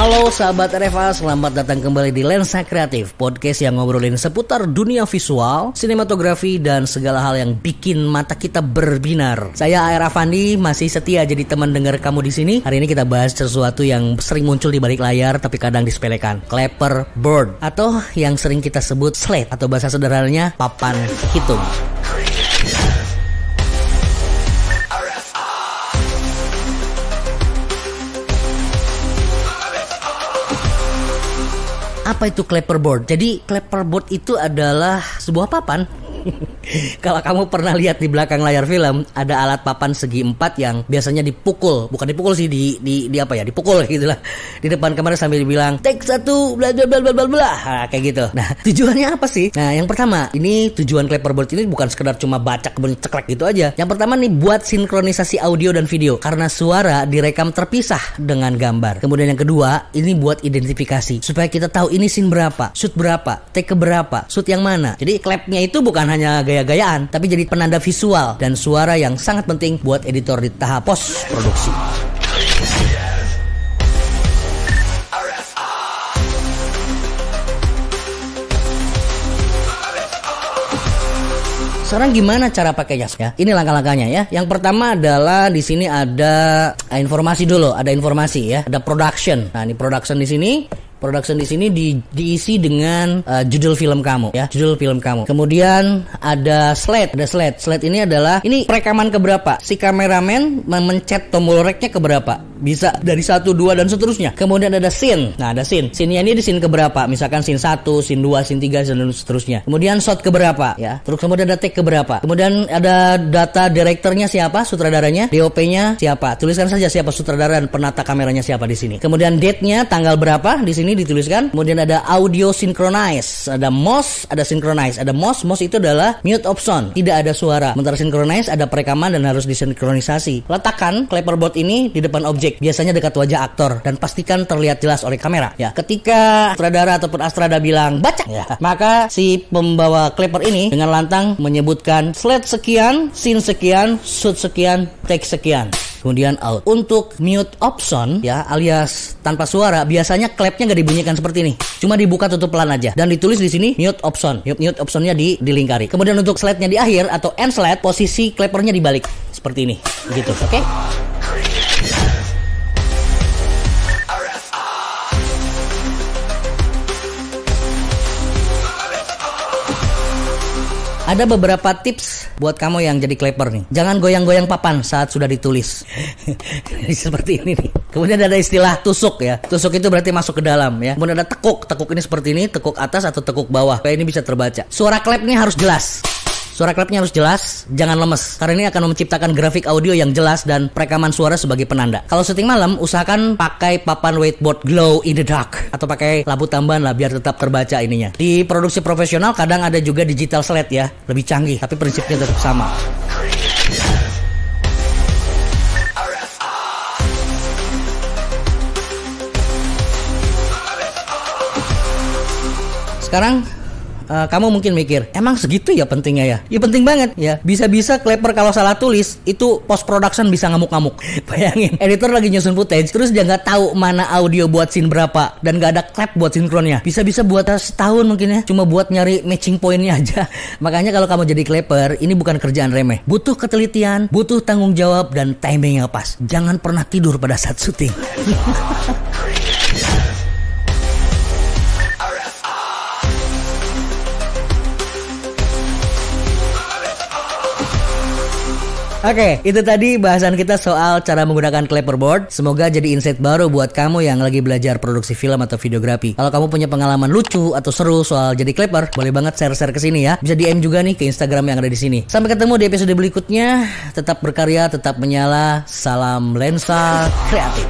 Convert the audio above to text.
Halo sahabat RFA, selamat datang kembali di Lensa Kreatif, podcast yang ngobrolin seputar dunia visual, sinematografi, dan segala hal yang bikin mata kita berbinar. Saya AR Afandi, masih setia jadi teman dengar kamu di sini. Hari ini kita bahas sesuatu yang sering muncul di balik layar tapi kadang disepelekan, clapperboard, atau yang sering kita sebut slate, atau bahasa sederhananya papan hitung. Apa itu clapperboard? Jadi clapperboard itu adalah sebuah papan. Kalau kamu pernah lihat di belakang layar film, ada alat papan segi 4 yang biasanya dipukul, bukan dipukul sih, dipukul gitulah di depan kamera sambil dibilang take 1 bla bla bla bla bla, kayak gitu. Nah, tujuannya apa sih? Nah, yang pertama, ini tujuan clapperboard ini bukan sekedar cuma baca kemudian ceklek gitu aja. Yang pertama nih, buat sinkronisasi audio dan video karena suara direkam terpisah dengan gambar. Kemudian yang kedua, ini buat identifikasi supaya kita tahu ini scene berapa, shoot berapa, take berapa, shoot yang mana. Jadi clapnya itu bukan hanya gaya-gayaan, tapi jadi penanda visual dan suara yang sangat penting buat editor di tahap post produksi. Sekarang gimana cara pakainya ya? Ini langkah-langkahnya ya. Yang pertama adalah di sini ada informasi dulu, ada informasi ya, ada production. Nah, ini production di sini. Production di sini diisi dengan judul film kamu ya, judul film kamu. Kemudian ada slate. Slate ini adalah perekaman keberapa. Si kameramen memencet tombol reknya keberapa. Bisa dari 1, 2 dan seterusnya. Kemudian ada scene. Nah, ada scene. Scene-nya ini di scene keberapa? Misalkan scene 1, scene 2, scene 3 dan seterusnya. Kemudian shot keberapa ya. Terus kemudian ada take keberapa. Kemudian ada data direkturnya siapa, sutradaranya, DOP-nya siapa. Tuliskan saja siapa sutradara dan penata kameranya siapa di sini. Kemudian date-nya tanggal berapa di sini dituliskan. Kemudian ada audio synchronize, ada MOS, ada synchronize. Ada MOS itu adalah mute option, tidak ada suara. Sementara synchronize ada perekaman dan harus disinkronisasi. Letakkan clapperboard ini di depan objek, biasanya dekat wajah aktor, dan pastikan terlihat jelas oleh kamera. Ya, ketika sutradara ataupun astrada bilang baca, ya, maka si pembawa clapper ini dengan lantang menyebutkan slate sekian, scene sekian, shoot sekian, take sekian. Kemudian out. Untuk mute option ya, alias tanpa suara, biasanya clapnya nggak dibunyikan seperti ini. Cuma dibuka tutup pelan aja dan ditulis di sini mute option. Mute optionnya dilingkari. Kemudian untuk slide-nya di akhir atau end slide, posisi clappernya dibalik seperti ini. Begitu, oke? Ada beberapa tips buat kamu yang jadi clapper nih. Jangan goyang-goyang papan saat sudah ditulis. Seperti ini nih. Kemudian ada istilah tusuk ya. Tusuk itu berarti masuk ke dalam ya. Kemudian ada tekuk. Tekuk ini seperti ini, tekuk atas atau tekuk bawah. Supaya ini bisa terbaca. Suara clap nih harus jelas. Suara clapnya harus jelas, jangan lemes. Karena ini akan menciptakan grafik audio yang jelas dan perekaman suara sebagai penanda. Kalau syuting malam, usahakan pakai papan whiteboard glow in the dark. Atau pakai lampu tambahan lah biar tetap terbaca ininya. Di produksi profesional kadang ada juga digital slate ya. Lebih canggih, tapi prinsipnya tetap sama. Sekarang kamu mungkin mikir, emang segitu ya pentingnya ya? Ya penting banget ya. Bisa-bisa clapper kalau salah tulis itu post production bisa ngamuk-ngamuk. Bayangin, editor lagi nyusun footage, terus dia nggak tahu mana audio buat scene berapa dan nggak ada clap buat sinkronnya. Bisa-bisa buat setahun mungkin ya, cuma buat nyari matching pointnya aja. Makanya kalau kamu jadi clapper, ini bukan kerjaan remeh. Butuh ketelitian, butuh tanggung jawab dan timing yang pas. Jangan pernah tidur pada saat syuting. Oke, itu tadi bahasan kita soal cara menggunakan clapperboard. Semoga jadi insight baru buat kamu yang lagi belajar produksi film atau videografi. Kalau kamu punya pengalaman lucu atau seru soal jadi clapper, boleh banget share-share ke sini ya. Bisa DM juga nih ke Instagram yang ada di sini. Sampai ketemu di episode berikutnya. Tetap berkarya, tetap menyala. Salam lensa kreatif.